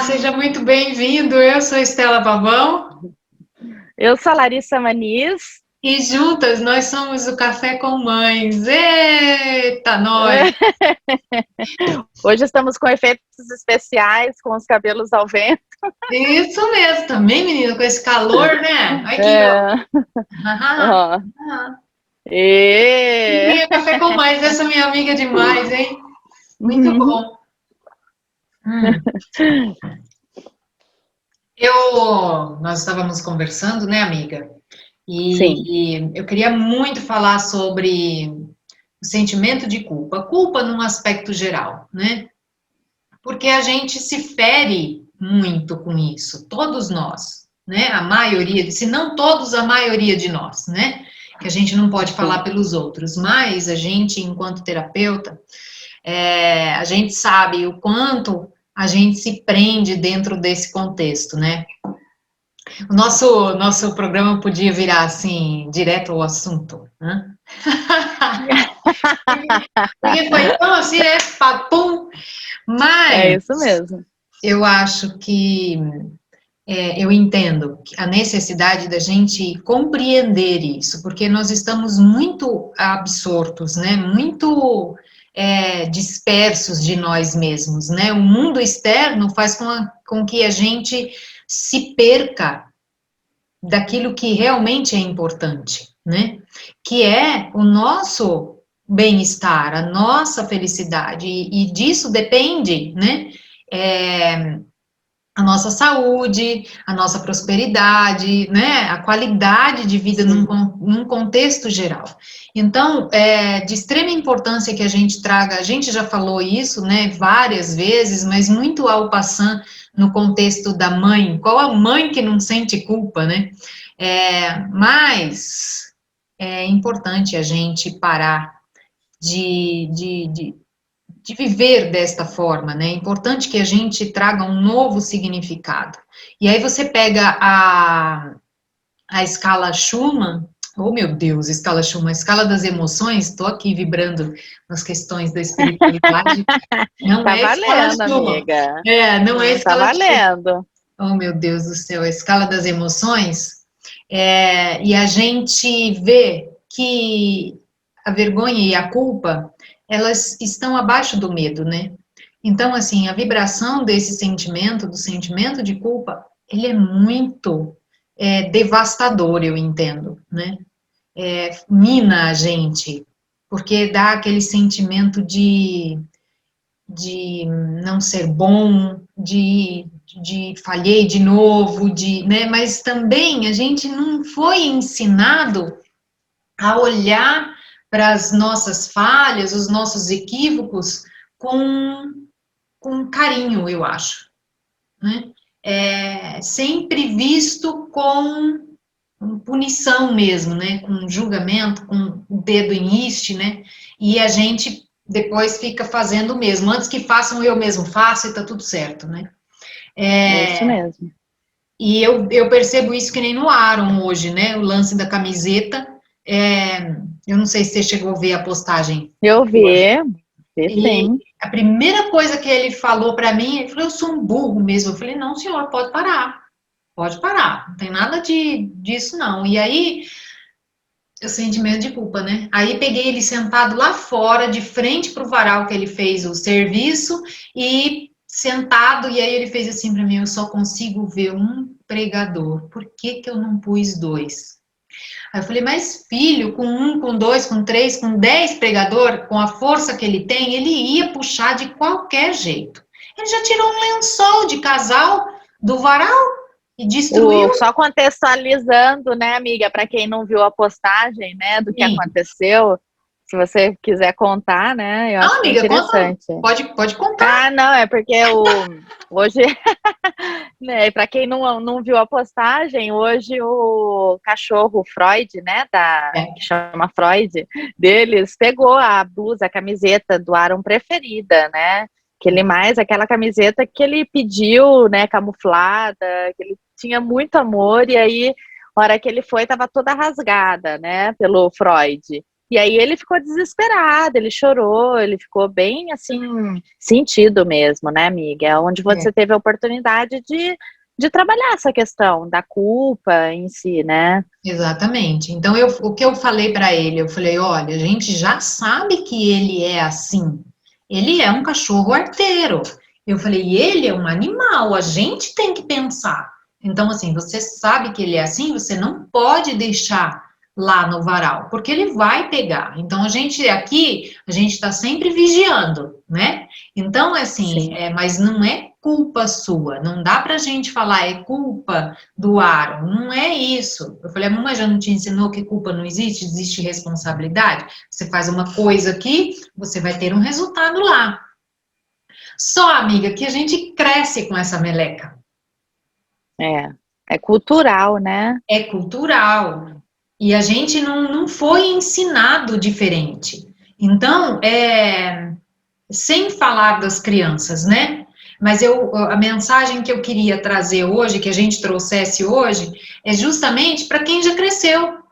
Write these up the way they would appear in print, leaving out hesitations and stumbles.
seja muito bem-vindo. Eu sou Estela Pavão Eu sou a Larissa Maniz. e juntas nós somos o Café com Mães. Eita, nós! Hoje estamos com efeitos especiais, com os cabelos ao vento. Isso mesmo, também, menina, com esse calor, né? Aqui, ó. É, ó. E... Minha Café com Mães, essa é minha amiga demais, hein? Muito bom. Nós estávamos conversando, né, amiga? Sim. E eu queria muito falar sobre o sentimento de culpa. Culpa num aspecto geral, né? Porque a gente se fere muito com isso, todos nós, né? A maioria, se não todos, a maioria de nós, né? Que a gente não pode falar pelos outros, mas a gente, enquanto terapeuta, a gente sabe o quanto a gente se prende dentro desse contexto, né? O nosso programa podia virar assim, direto ao assunto, né? Porque foi tão assim, né? Papum. É Mas isso mesmo. eu acho que eu entendo a necessidade da gente compreender isso, porque nós estamos muito absortos, né? Muito dispersos de nós mesmos, né? O mundo externo faz com que a gente se perca daquilo que realmente é importante, né? Que é o nosso bem-estar, a nossa felicidade, e disso depende, né? A nossa saúde, a nossa prosperidade, né? A qualidade de vida num contexto geral. Então, de extrema importância que a gente traga, a gente já falou isso, né, várias vezes, mas muito ao passant no contexto da mãe. Qual a mãe que não sente culpa, né? Mas é importante a gente parar de viver desta forma, né? É importante que a gente traga um novo significado. E aí você pega a escala Schumann, oh meu Deus, escala Schumann, a escala das emoções, estou aqui vibrando nas questões da espiritualidade, não Tá é escala valendo, Schumann, amiga. não é Tá escala Schumann, valendo. oh meu Deus do céu, a escala das emoções, e a gente vê que a vergonha e a culpa, elas estão abaixo do medo, né? Então, assim, a vibração desse sentimento, do sentimento de culpa, ele é muito devastador, eu entendo, né? Mina a gente, porque dá aquele sentimento de não ser bom, de falhei de novo, né? Mas também a gente não foi ensinado a olhar para as nossas falhas, os nossos equívocos com carinho, eu acho, né? Sempre visto com punição mesmo, né? Com julgamento, com o dedo em iste, né? E a gente depois fica fazendo o mesmo. Antes que façam, eu mesmo faço e tá tudo certo, né? É isso mesmo. E eu percebo isso que nem no Aaron hoje, né? O lance da camiseta. Eu não sei se você chegou a ver a postagem Eu hoje. vi sim. A primeira coisa que ele falou para mim, ele falou, eu sou um burro mesmo. Eu falei, não, senhor, pode parar, não tem nada disso não. E aí, eu senti medo de culpa, né? Aí peguei ele sentado lá fora, de frente pro varal que ele fez o serviço, e sentado, e aí ele fez assim para mim, eu só consigo ver um pregador, por que que eu não pus dois? Aí eu falei, mas filho, com um, com dois, com três, com 10 pregador, com a força que ele tem, ele ia puxar de qualquer jeito. Ele já tirou um lençol de casal do varal e destruiu. Só contextualizando, né, amiga, para quem não viu a postagem, né, do que Sim. aconteceu, se você quiser contar, né, eu Não, acho que é amiga, conta, interessante. pode contar. Ah, não, é porque hoje, né, para quem não viu a postagem, hoje o cachorro Freud, né, que chama Freud, deles, pegou a blusa, a camiseta do Aaron preferida, né, aquela camiseta que ele pediu, né, camuflada, que ele tinha muito amor, e aí, na hora que ele foi, estava toda rasgada, né, pelo Freud. E aí ele ficou desesperado, ele chorou, ele ficou bem, assim, sentido mesmo, né, amiga? É onde você teve a oportunidade de trabalhar essa questão da culpa em si, né? Exatamente. Então, o que eu falei para ele, eu falei, olha, a gente já sabe que ele é assim. Ele é um cachorro arteiro. Eu falei, ele é um animal, a gente tem que pensar. Então, assim, você sabe que ele é assim, você não pode deixar lá no varal, porque ele vai pegar. Então, a gente aqui, a gente está sempre vigiando, né? Então, assim, Sim. mas não é culpa sua, não dá pra gente falar, é culpa do Aro, não é isso. Eu falei, a mamãe já não te ensinou que culpa não existe, existe responsabilidade? Você faz uma coisa aqui, você vai ter um resultado lá. Só, amiga, que a gente cresce com essa meleca. É cultural, né? É cultural. E a gente não foi ensinado diferente. Então, sem falar das crianças, né? Mas a mensagem que eu queria trazer hoje, que a gente trouxesse hoje, é justamente para quem já cresceu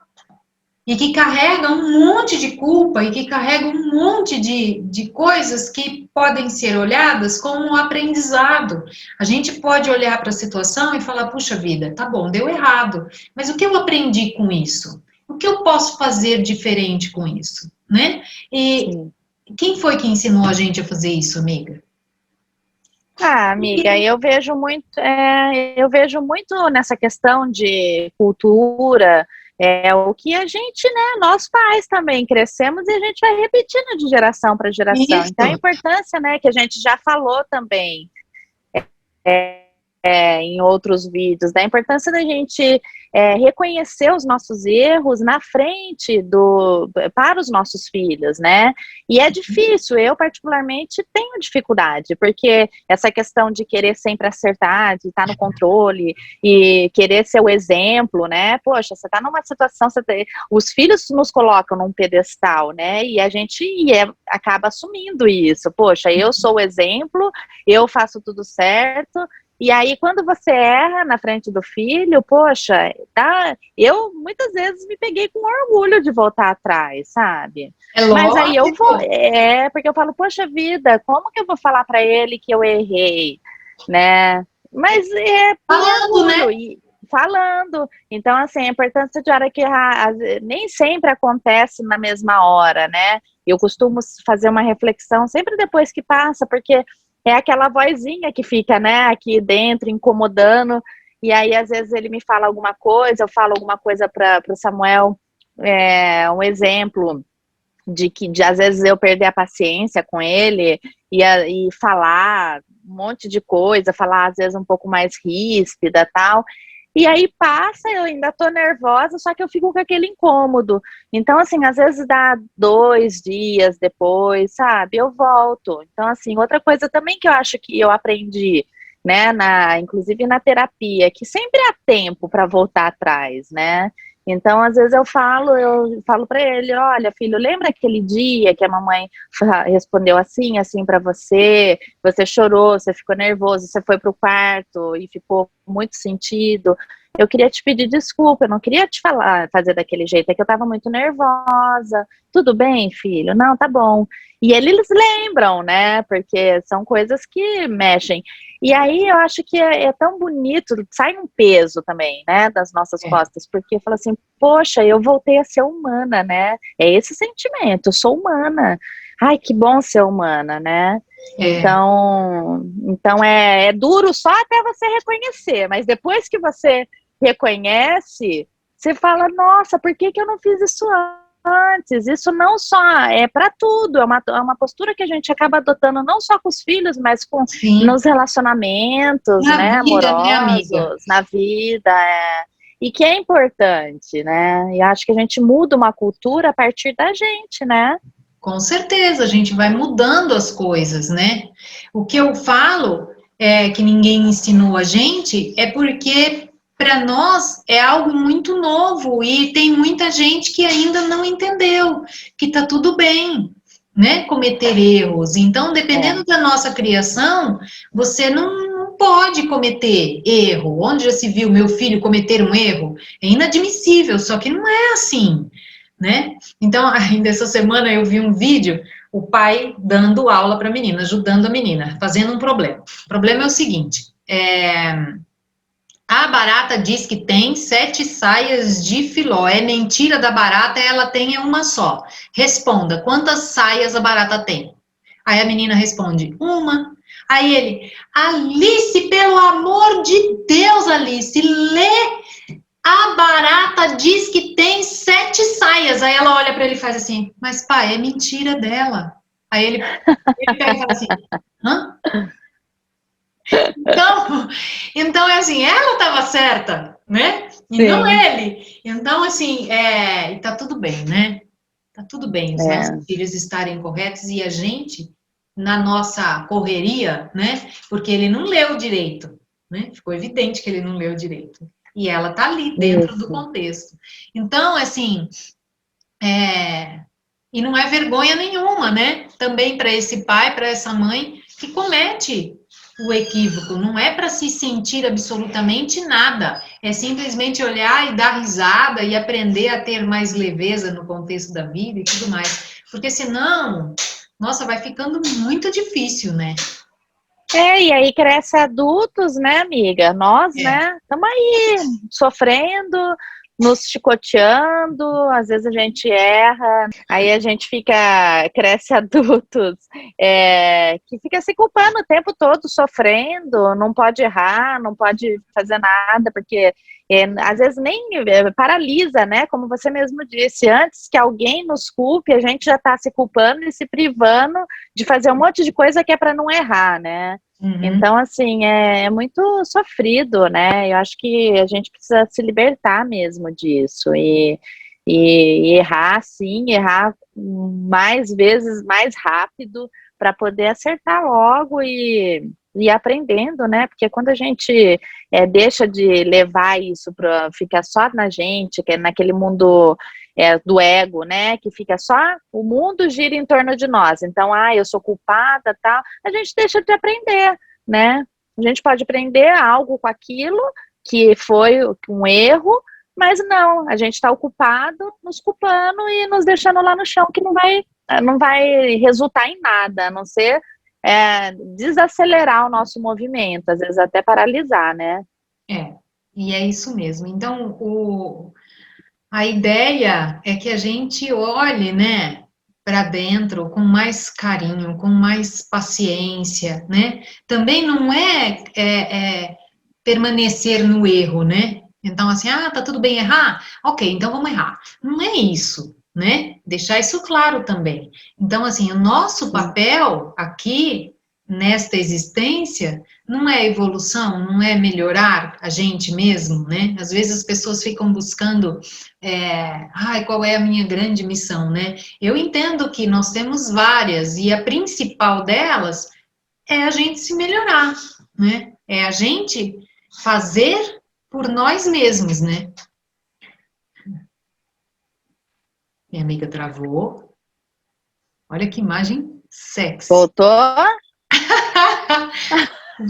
e que carrega um monte de culpa e que carrega um monte de coisas que podem ser olhadas como um aprendizado. A gente pode olhar para a situação e falar: puxa vida, tá bom, deu errado, mas o que eu aprendi com isso? O que eu posso fazer diferente com isso, né? E Sim. quem foi que ensinou a gente a fazer isso, amiga? Ah, amiga, eu vejo muito nessa questão de cultura, o que a gente, né, nós pais também crescemos e a gente vai repetindo de geração para geração. Então, a Isso, importância, né, que a gente já falou também, é, em outros vídeos, da importância da gente reconhecer os nossos erros na frente para os nossos filhos, né? E é difícil, eu particularmente tenho dificuldade, porque essa questão de querer sempre acertar, de estar no controle e querer ser o exemplo, né? Poxa, você está numa situação, os filhos nos colocam num pedestal, né? E a gente acaba assumindo isso. Poxa, eu sou o exemplo, eu faço tudo certo. E aí, quando você erra na frente do filho, poxa, eu muitas vezes me peguei com orgulho de voltar atrás, sabe? é Mas aí eu vou, lógico. porque eu falo, poxa vida, como que eu vou falar para ele que eu errei, né? Mas é por Falando, né? orgulho e falando. Então, assim, a importância de hora que errar, nem sempre acontece na mesma hora, né? Eu costumo fazer uma reflexão sempre depois que passa, porque é aquela vozinha que fica, né, aqui dentro, incomodando, e aí às vezes ele me fala alguma coisa, eu falo alguma coisa para o Samuel, um exemplo de às vezes eu perder a paciência com ele e falar um monte de coisa, falar às vezes um pouco mais ríspida tal, e aí passa, eu ainda tô nervosa, só que eu fico com aquele incômodo. Então, assim, às vezes dá 2 dias depois, sabe? Eu volto. Então, assim, outra coisa também que eu acho que eu aprendi, né, inclusive na terapia, que sempre há tempo para voltar atrás, né? Então, às vezes eu falo para ele, olha, filho, lembra aquele dia que a mamãe respondeu assim, assim para você, você chorou, você ficou nervoso, você foi pro quarto e ficou muito sentido. Eu queria te pedir desculpa, eu não queria te fazer daquele jeito, é que eu estava muito nervosa. Tudo bem, filho? Não, tá bom. E eles lembram, né? Porque são coisas que mexem. E aí eu acho que é tão bonito, sai um peso também, né, das nossas É, costas, porque fala assim, poxa, eu voltei a ser humana, né? É esse sentimento, eu sou humana. Ai, que bom ser humana, né? é. Então é duro só até você reconhecer, mas depois que você reconhece, você fala, nossa, por que eu não fiz isso antes? Isso não só é para tudo, é uma postura que a gente acaba adotando não só com os filhos, mas Sim. nos relacionamentos, Na né, vida, né, amiga? amorosos, na vida, e que é importante, né? E acho que a gente muda uma cultura a partir da gente, né? Com certeza, a gente vai mudando as coisas, né? O que eu falo é que ninguém ensinou a gente é porque para nós é algo muito novo e tem muita gente que ainda não entendeu que tá tudo bem, né? Cometer erros. Então, É, dependendo da nossa criação, você não pode cometer erro. Onde já se viu meu filho cometer um erro? É inadmissível, só que não é assim. né? Então, ainda essa semana eu vi um vídeo, o pai dando aula para a menina, ajudando a menina, fazendo um problema. O problema é o seguinte, a barata diz que tem 7 saias de filó. É mentira da barata, ela tem uma só. Responda, quantas saias a barata tem? Aí a menina responde, uma. Aí ele, Alice, pelo amor de Deus, Alice, lê. A barata diz que tem 7 saias. Aí ela olha para ele e faz assim, mas pai, é mentira dela. Aí ele pega e fala assim, hã? Então é assim, ela estava certa, né? E Sim. não ele. Então, assim, e tá tudo bem, né? Tá tudo bem os nossos filhos estarem corretos e a gente, na nossa correria, né? Porque ele não leu direito, né? Ficou evidente que ele não leu direito. E ela tá ali dentro do contexto. Então, assim, e não é vergonha nenhuma, né? Também para esse pai, para essa mãe que comete o equívoco, não é para se sentir absolutamente nada, é simplesmente olhar e dar risada e aprender a ter mais leveza no contexto da vida e tudo mais, porque senão, nossa, vai ficando muito difícil, né? E aí cresce adultos, né, amiga? Nós, né, estamos aí sofrendo, nos chicoteando, às vezes a gente erra, aí a gente cresce adultos, que fica se culpando o tempo todo, sofrendo, não pode errar, não pode fazer nada, porque às vezes nem paralisa, né, como você mesmo disse, antes que alguém nos culpe, a gente já está se culpando e se privando de fazer um monte de coisa que é para não errar, né? Então, assim, é muito sofrido, né? Eu acho que a gente precisa se libertar mesmo disso e errar, sim, errar mais vezes, mais rápido, para poder acertar logo e ir aprendendo, né? Porque quando a gente deixa de levar isso para ficar só na gente, que é naquele mundo do ego, né? Que fica só, o mundo gira em torno de nós. Então, eu sou culpada, tal. A gente deixa de aprender, né? A gente pode aprender algo com aquilo que foi um erro, mas não, a gente está ocupado, nos culpando e nos deixando lá no chão, que não vai resultar em nada, a não ser desacelerar o nosso movimento, às vezes até paralisar, né? E é isso mesmo. Então, a ideia é que a gente olhe, né, para dentro com mais carinho, com mais paciência, né? Também não é permanecer no erro, né? Então, assim, tá tudo bem errar? Ok, então vamos errar. Não é isso, né? Deixar isso claro também. Então, assim, o nosso papel aqui, nesta existência, não é evolução, não é melhorar a gente mesmo, né? Às vezes as pessoas ficam buscando, qual é a minha grande missão, né? Eu entendo que nós temos várias, e a principal delas é a gente se melhorar, né? É a gente fazer por nós mesmos, né? Minha amiga travou. Olha que imagem sexy. Voltou?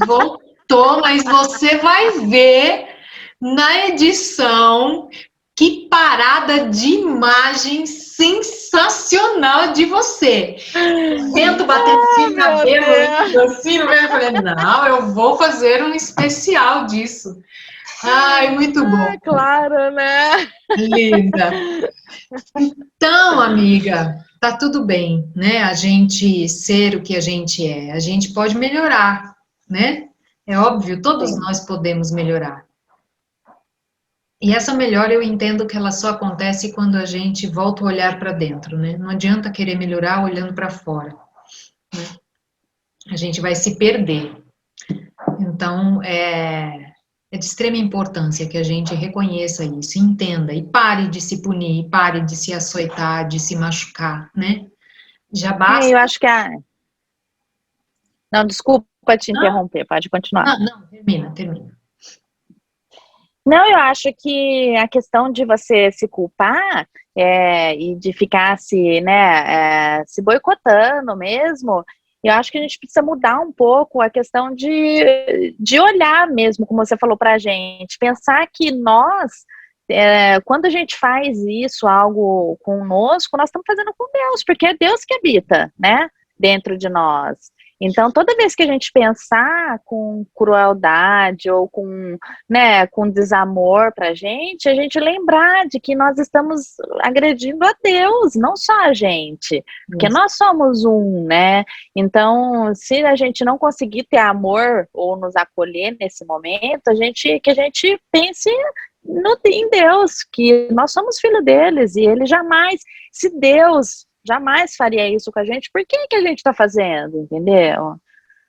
Voltou, mas você vai ver na edição que parada de imagem sensacional de você. O vento batendo assim no cabelo, assim no meio. Eu falei, não, eu vou fazer um especial disso. Ai, muito bom. Claro, né? Linda. Então, amiga, tá tudo bem, né? A gente ser o que a gente é. A gente pode melhorar, né? É óbvio, todos nós podemos melhorar. E essa melhora eu entendo que ela só acontece quando a gente volta o olhar para dentro, né? Não adianta querer melhorar olhando para fora, né? A gente vai se perder. Então, é de extrema importância que a gente reconheça isso, entenda e pare de se punir, pare de se açoitar, de se machucar, né? Já basta. Eu acho que Não, desculpa te interromper, pode continuar. Não, termina. Não, eu acho que a questão de você se culpar e de ficar se boicotando mesmo, eu acho que a gente precisa mudar um pouco a questão de olhar mesmo, como você falou pra gente, pensar que nós quando a gente faz isso, algo conosco, nós estamos fazendo com Deus, porque é Deus que habita, né, dentro de nós. Então, toda vez que a gente pensar com crueldade ou com, né, com desamor pra gente, a gente lembrar de que nós estamos agredindo a Deus, não só a gente, porque nós somos um, né? Então, se a gente não conseguir ter amor ou nos acolher nesse momento, que a gente pense em Deus, que nós somos filho deles e ele jamais, se Deus jamais faria isso com a gente, por que a gente está fazendo, entendeu?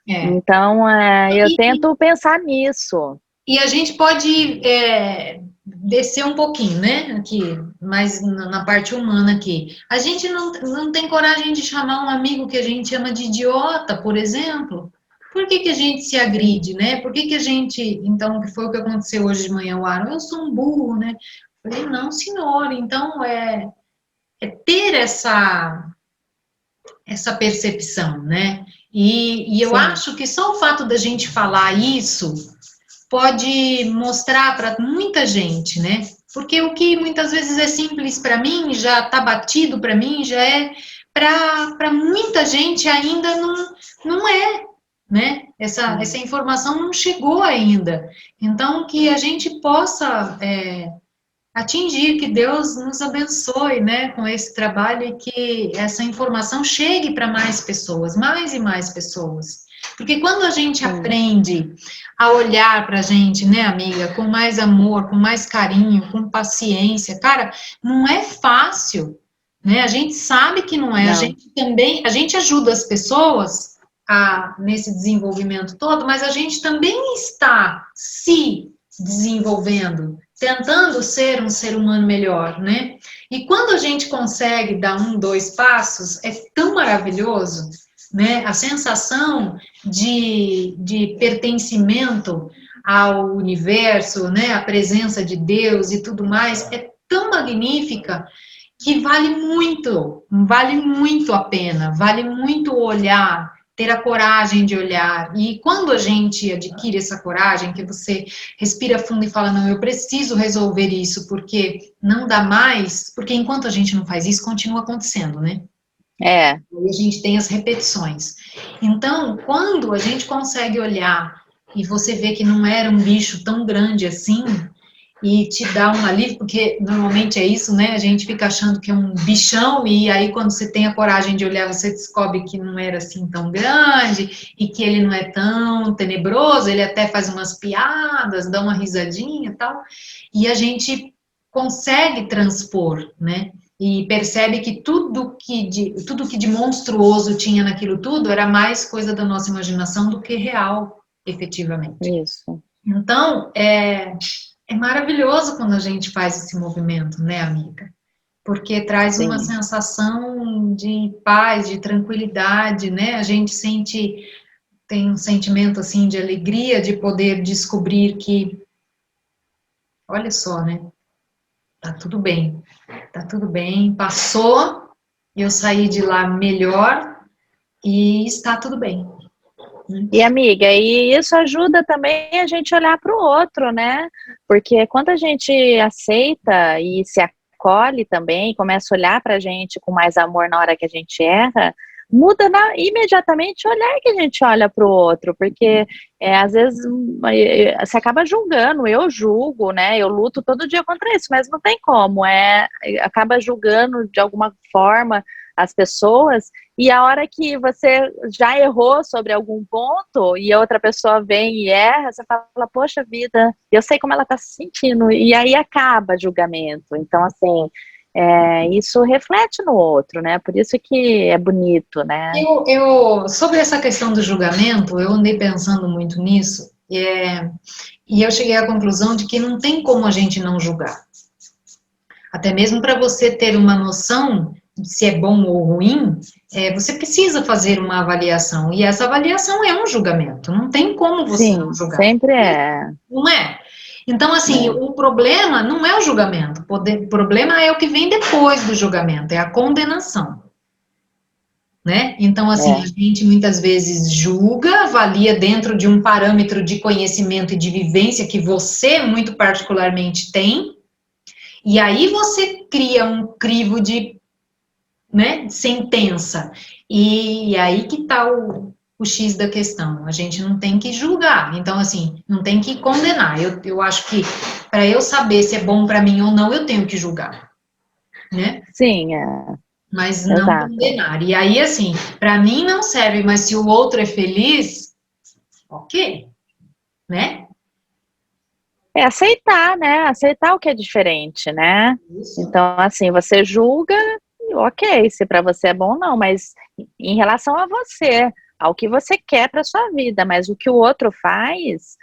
Então, eu tento pensar nisso. E a gente pode descer um pouquinho, né, aqui, mais na parte humana aqui. A gente não tem coragem de chamar um amigo que a gente chama de idiota, por exemplo. Por que a gente se agride, né? Por que a gente, então, que foi o que aconteceu hoje de manhã, o Aaron, eu sou um burro, né? Eu falei, não, senhor, então é ter essa percepção, né? E eu acho que só o fato da gente falar isso pode mostrar para muita gente, né? Porque o que muitas vezes é simples para mim, já está batido para mim, já é para muita gente ainda não é, né? Essa informação não chegou ainda. Então, que a gente possa atingir, que Deus nos abençoe, né, com esse trabalho e que essa informação chegue para mais pessoas, mais e mais pessoas. Porque quando a gente aprende a olhar para a gente, né, amiga, com mais amor, com mais carinho, com paciência, cara, não é fácil, né? A gente sabe que não é. A gente ajuda as pessoas nesse desenvolvimento todo, mas a gente também está se desenvolvendo, tentando ser um ser humano melhor, né? E quando a gente consegue dar 1, 2 passos, é tão maravilhoso, né? A sensação de pertencimento ao universo, né? A presença de Deus e tudo mais é tão magnífica que vale muito a pena, vale muito olhar, ter a coragem de olhar. E quando a gente adquire essa coragem, que você respira fundo e fala, não, eu preciso resolver isso, porque não dá mais, porque enquanto a gente não faz isso, continua acontecendo, né? E a gente tem as repetições. Então, quando a gente consegue olhar e você vê que não era um bicho tão grande assim, e te dá um alívio, porque normalmente é isso, né? A gente fica achando que é um bichão, e aí quando você tem a coragem de olhar, você descobre que não era assim tão grande, e que ele não é tão tenebroso, ele até faz umas piadas, dá uma risadinha e tal, e a gente consegue transpor, né? E percebe que tudo que de monstruoso tinha naquilo tudo era mais coisa da nossa imaginação do que real, efetivamente. Isso. Então, é maravilhoso quando a gente faz esse movimento, né, amiga? Porque traz uma sensação de paz, de tranquilidade, né? A gente tem um sentimento, assim, de alegria de poder descobrir que, olha só, né? Tá tudo bem, passou, eu saí de lá melhor e está tudo bem. E amiga, e isso ajuda também a gente olhar para o outro, né? Porque quando a gente aceita e se acolhe também, começa a olhar para a gente com mais amor na hora que a gente erra, muda imediatamente o olhar que a gente olha para o outro, porque às vezes você acaba julgando, eu julgo, né? Eu luto todo dia contra isso, mas não tem como, acaba julgando de alguma forma as pessoas, e a hora que você já errou sobre algum ponto e a outra pessoa vem e erra, você fala, poxa vida, eu sei como ela está se sentindo, e aí acaba o julgamento. Então, assim, isso reflete no outro, né? Por isso que é bonito, né? Sobre essa questão do julgamento, eu andei pensando muito nisso, e eu cheguei à conclusão de que não tem como a gente não julgar. Até mesmo para você ter uma noção se é bom ou ruim, você precisa fazer uma avaliação, e essa avaliação é um julgamento, não tem como você não julgar. Sempre é. Não é? Então, assim, o problema não é o julgamento, o problema é o que vem depois do julgamento, é a condenação. Né? Então, assim, a gente muitas vezes julga, avalia dentro de um parâmetro de conhecimento e de vivência que você muito particularmente tem, E aí você cria um crivo de, né, sentença. E aí que tá o X da questão. A gente não tem que julgar. Então, assim, não tem que condenar. Eu acho que para eu saber se é bom para mim ou não, eu tenho que julgar, né? Sim, Mas não exato. condenar. E aí, assim, para mim não serve, mas se o outro é feliz, ok, né? É aceitar, né? Aceitar o que é diferente, né? Isso. Então, assim, você julga, ok, se para você é bom ou não, mas em relação a você, ao que você quer para sua vida, mas o que o outro faz,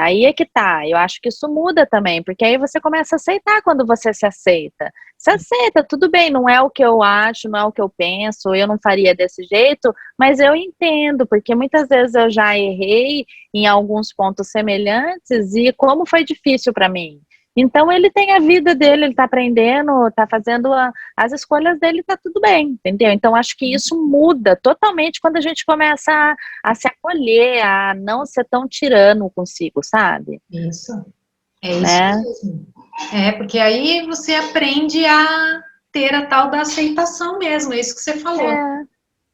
aí é que tá. Eu acho que isso muda também, porque aí você começa a aceitar quando você se aceita. Se aceita, tudo bem, não é o que eu acho, não é o que eu penso, eu não faria desse jeito, mas eu entendo, porque muitas vezes eu já errei em alguns pontos semelhantes e como foi difícil para mim. Então ele tem a vida dele, ele está aprendendo, está fazendo as escolhas dele, está tudo bem, entendeu? Então acho que isso muda totalmente quando a gente começa a se acolher, a não ser tão tirano consigo, sabe? Isso. É isso Né? mesmo. É, porque aí você aprende a ter a tal da aceitação mesmo, é isso que você falou. É.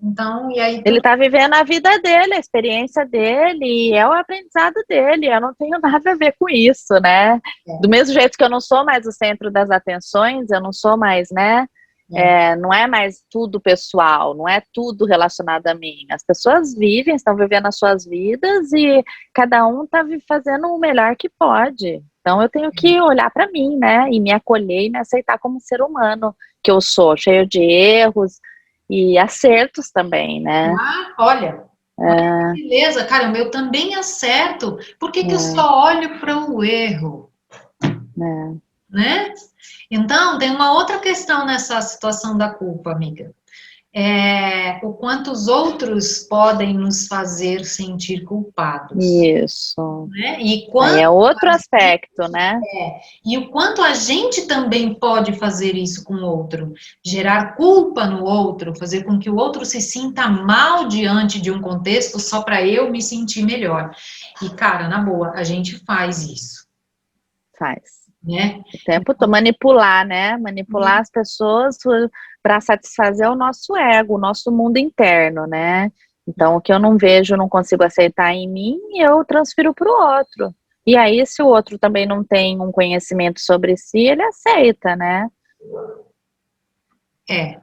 Então, e aí Ele tudo. está vivendo a vida dele, a experiência dele, e é o aprendizado dele. Eu não tenho nada a ver com isso, né? Do mesmo jeito que eu não sou mais o centro das atenções, eu não sou mais, né? É, Não é mais tudo pessoal, não é tudo relacionado a mim. As pessoas vivem, estão vivendo as suas vidas e cada um está fazendo o melhor que pode. Então eu tenho que olhar para mim, né? E me acolher e me aceitar como ser humano que eu sou, cheio de erros e acertos também, né? ah, olha, É, beleza, caramba, eu também acerto. Por que que eu é, só olho para o erro, é. né? Então, tem uma outra questão nessa situação da culpa, amiga. É o quanto os outros podem nos fazer sentir culpados, Isso. né? E Aí quanto é outro aspecto, né? E o quanto a gente também pode fazer isso com o outro, gerar culpa no outro, fazer com que o outro se sinta mal diante de um contexto só para eu me sentir melhor. E, cara, na boa, a gente faz isso, Faz. né? O tempo todo. Manipular, né? Manipular as pessoas para satisfazer o nosso ego, o nosso mundo interno, né? Então, o que eu não vejo, não consigo aceitar em mim, eu transfiro para o outro. E aí, se o outro também não tem um conhecimento sobre si, ele aceita, né? É,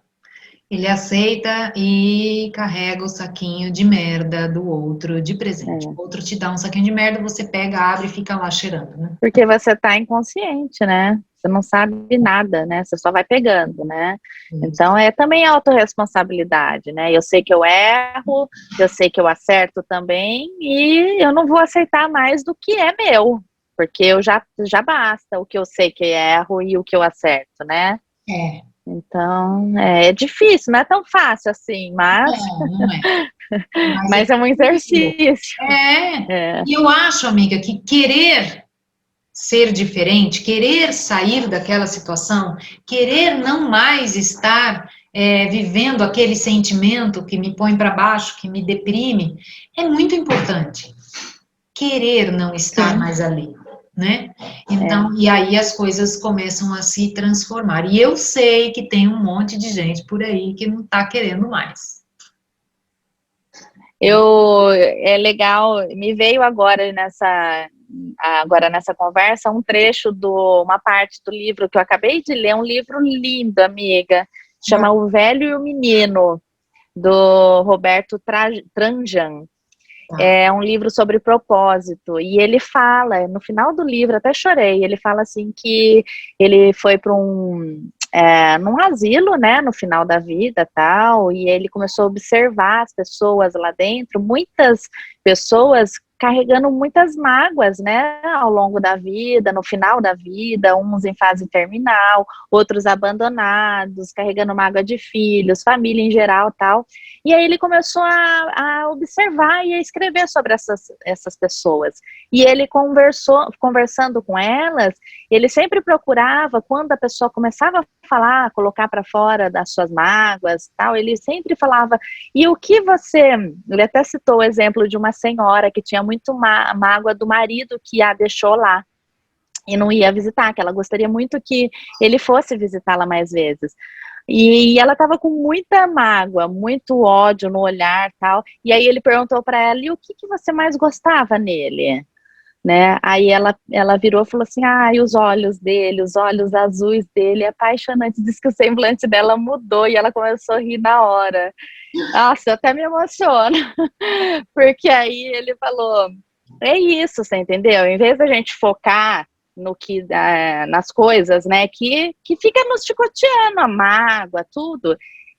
ele aceita e carrega o saquinho de merda do outro de presente. É. O outro te dá um saquinho de merda, você pega, abre e fica lá cheirando, né? Porque você está inconsciente, né? Você não sabe nada, né? Você só vai pegando, né? Isso. Então é também autorresponsabilidade, né? Eu sei que eu erro, eu sei que eu acerto também, e eu não vou aceitar mais do que é meu, porque eu já basta o que eu sei que erro e o que eu acerto, né? É, Então é difícil, não é tão fácil assim, não é. Mas é mas é um possível. exercício. É, É, e eu acho, amiga, que querer ser diferente, querer sair daquela situação, querer não mais estar vivendo aquele sentimento que me põe para baixo, que me deprime, é muito importante. Querer não estar sim, mais ali, né? é. Então, e aí as coisas começam a se transformar. E eu sei que tem um monte de gente por aí que não está querendo mais. É legal, me veio agora nessa conversa um trecho uma parte do livro que eu acabei de ler, um livro lindo, amiga, chama O Velho e o Menino, do Roberto Tranjan. Tá. É um livro sobre propósito, e ele fala, no final do livro, até chorei, ele fala assim que ele foi para num asilo, né, no final da vida, tal, e ele começou a observar as pessoas lá dentro, muitas pessoas carregando muitas mágoas, né, ao longo da vida, no final da vida, uns em fase terminal, outros abandonados, carregando mágoa de filhos, família em geral, tal. E aí ele começou a observar e a escrever sobre essas pessoas. E ele conversando com elas, ele sempre procurava, quando a pessoa começava a falar, colocar para fora das suas mágoas, tal, ele sempre falava, e o que ele até citou o exemplo de uma senhora que tinha muito mágoa do marido que a deixou lá. e não ia visitar, que ela gostaria muito que ele fosse visitá-la mais vezes. E ela estava com muita mágoa, muito ódio no olhar, tal. E aí ele perguntou para ela: "E o que você mais gostava nele?", né? Aí ela virou e falou assim: "E os olhos dele, os olhos azuis dele, é apaixonante". Diz que o semblante dela mudou e ela começou a rir na hora. Nossa, eu até me emociono, porque aí ele falou: "É isso, você entendeu? Em vez da gente focar no que nas coisas, né, que fica nos chicoteando, a mágoa, tudo,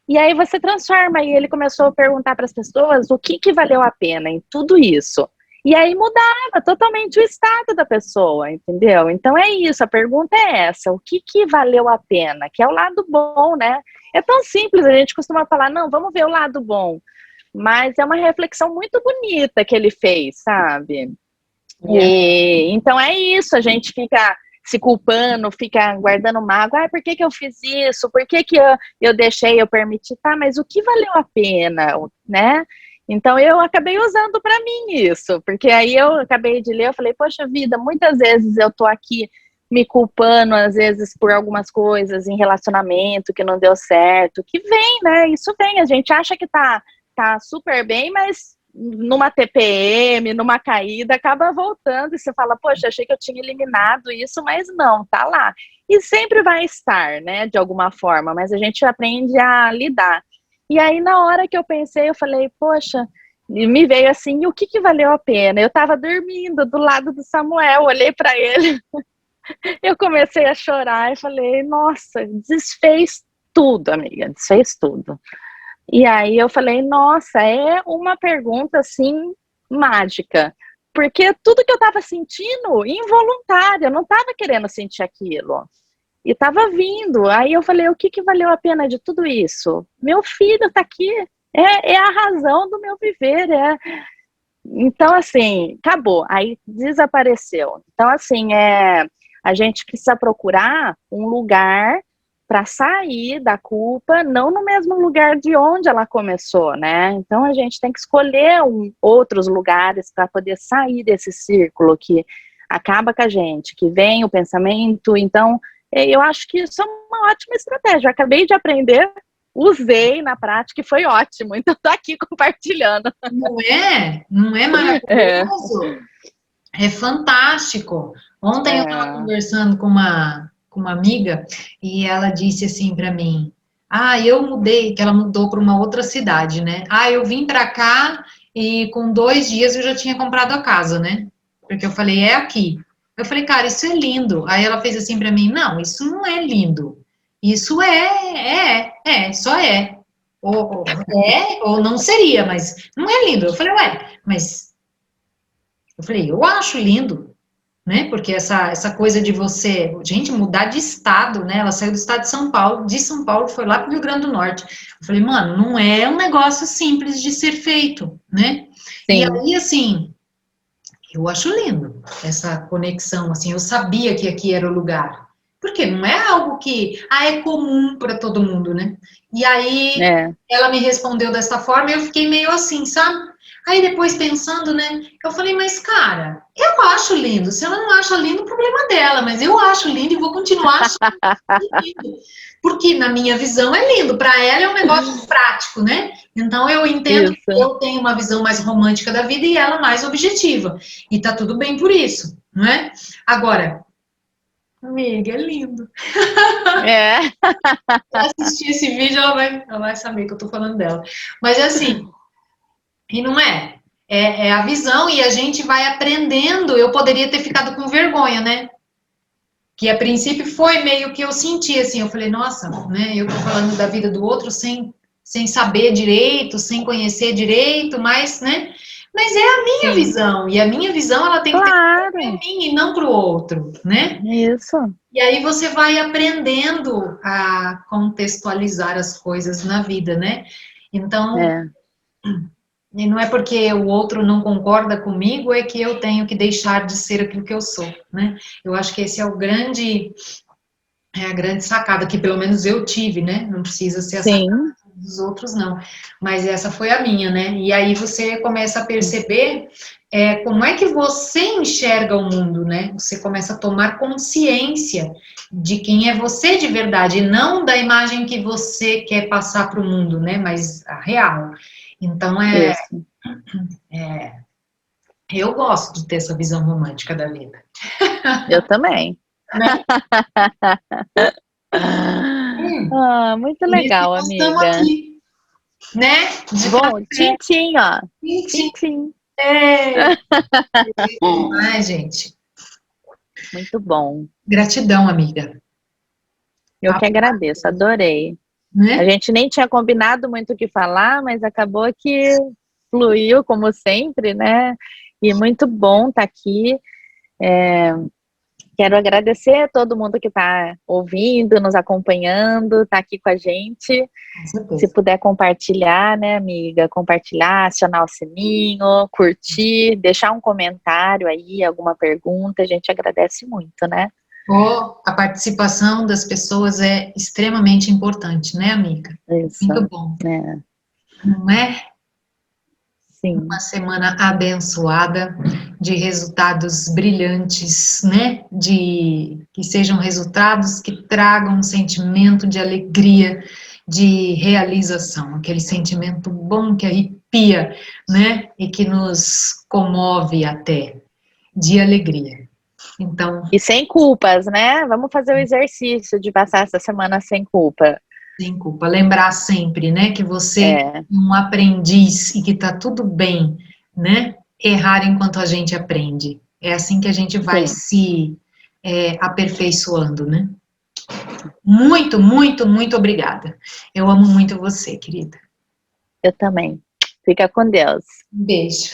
e aí você transforma". E ele começou a perguntar para as pessoas o que valeu a pena em tudo isso. E aí mudava totalmente o estado da pessoa, entendeu? Então é isso, a pergunta é essa: o que valeu a pena? Que é o lado bom, né? É tão simples, a gente costuma falar: não, vamos ver o lado bom. Mas é uma reflexão muito bonita que ele fez, sabe? E, então é isso, a gente fica se culpando, fica guardando mágoa. Por que eu fiz isso? Por que eu deixei, eu permiti? Tá, mas o que valeu a pena, né? Então eu acabei usando para mim isso, porque aí eu acabei de ler, eu falei: poxa vida, muitas vezes eu tô aqui me culpando, às vezes, por algumas coisas em relacionamento que não deu certo, que vem, né? Isso vem, a gente acha que tá super bem, mas numa TPM, numa caída, acaba voltando e você fala: poxa, achei que eu tinha eliminado isso, mas não, tá lá. E sempre vai estar, né, de alguma forma, mas a gente aprende a lidar. E aí, na hora que eu pensei, eu falei: poxa, me veio assim: o que valeu a pena? Eu tava dormindo do lado do Samuel, olhei para ele, eu comecei a chorar e falei: nossa, desfez tudo, amiga, desfez tudo. E aí eu falei: nossa, é uma pergunta, assim, mágica. Porque tudo que eu tava sentindo, involuntário, eu não tava querendo sentir aquilo. E tava vindo. Aí eu falei: o que valeu a pena de tudo isso? Meu filho tá aqui. É a razão do meu viver. Então, assim, acabou. Aí desapareceu. Então, assim, a gente precisa procurar um lugar para sair da culpa, não no mesmo lugar de onde ela começou, né? Então a gente tem que escolher outros lugares para poder sair desse círculo que acaba com a gente, que vem o pensamento. Então eu acho que isso é uma ótima estratégia. Eu acabei de aprender, usei na prática e foi ótimo. Então tô aqui compartilhando. Não é? Não é maravilhoso? É fantástico. Ontem eu estava conversando com uma amiga e ela disse assim para mim: eu mudei, que ela mudou para uma outra cidade, né? Eu vim para cá e com 2 dias eu já tinha comprado a casa, né? Porque eu falei: é aqui. Eu falei: cara, isso é lindo. Aí ela fez assim para mim: não, isso não é lindo. Isso só é. Ou não seria, mas não é lindo. Eu falei: ué, mas eu acho lindo, né? Porque essa coisa de você, gente, mudar de estado, né? Ela saiu do estado de São Paulo, foi lá para o Rio Grande do Norte. Eu falei: mano, não é um negócio simples de ser feito, né? Sim. E aí, assim, eu acho lindo essa conexão, assim, eu sabia que aqui era o lugar. Porque não é algo que, é comum para todo mundo, né? E aí, ela me respondeu dessa forma e eu fiquei meio assim, sabe? Aí depois pensando, né, eu falei: mas cara, eu acho lindo. Se ela não acha lindo, o problema dela, mas eu acho lindo e vou continuar achando lindo. Porque na minha visão é lindo, para ela é um negócio prático, né? Então eu entendo que eu tenho uma visão mais romântica da vida e ela mais objetiva. E tá tudo bem por isso, não é? Agora, amiga, é lindo. Se assistir esse vídeo, ela vai saber que eu tô falando dela. Mas é assim, e não é? É a visão e a gente vai aprendendo. Eu poderia ter ficado com vergonha, né? Que a princípio foi meio que eu senti assim, eu falei: nossa, né? Eu tô falando da vida do outro sem saber direito, sem conhecer direito, mas, né? Mas é a minha visão, e a minha visão ela tem que ter para mim e não para o outro, né? Isso. E aí você vai aprendendo a contextualizar as coisas na vida, né? Então, e não é porque o outro não concorda comigo é que eu tenho que deixar de ser aquilo que eu sou, né? Eu acho que esse é a grande sacada que pelo menos eu tive, né? Não precisa ser a sacada dos outros, não. Mas essa foi a minha, né? E aí você começa a perceber como é que você enxerga o mundo, né? Você começa a tomar consciência de quem é você de verdade, e não da imagem que você quer passar para o mundo, né? Mas a real. Então, Isso. eu gosto de ter essa visão romântica da vida. Eu também. Né? Muito Por isso que legal, nós estamos amiga. aqui, né? De Bom, café. tchim-tchim, ó. Tchim, Tchim-tchim. é. Ai, gente. Muito bom. Gratidão, amiga. Eu que agradeço, adorei. A Né? gente nem tinha combinado muito o que falar, mas acabou que fluiu, como sempre, né? E muito bom estar aqui. Quero agradecer a todo mundo que está ouvindo, nos acompanhando, está aqui com a gente. Com Se certeza. puder compartilhar, né, amiga? Compartilhar, acionar o sininho, curtir, deixar um comentário aí, alguma pergunta, a gente agradece muito, né? A participação das pessoas é extremamente importante, né, amiga? Isso, Muito bom. né? Não é? Sim. Uma semana abençoada, de resultados brilhantes, né? De que sejam resultados que tragam um sentimento de alegria, de realização, aquele sentimento bom que arrepia, né? E que nos comove até, de alegria. Então, E sem culpas, né? Vamos fazer o exercício de passar essa semana sem culpa. sem culpa, lembrar sempre, né, que você é É, um aprendiz e que tá tudo bem, né, errar enquanto a gente aprende. É assim que a gente vai sim, se aperfeiçoando, né? Muito, muito, muito obrigada. Eu amo muito você, querida. eu também. Fica com Deus. Um beijo.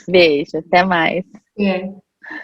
Beijo, até mais. É.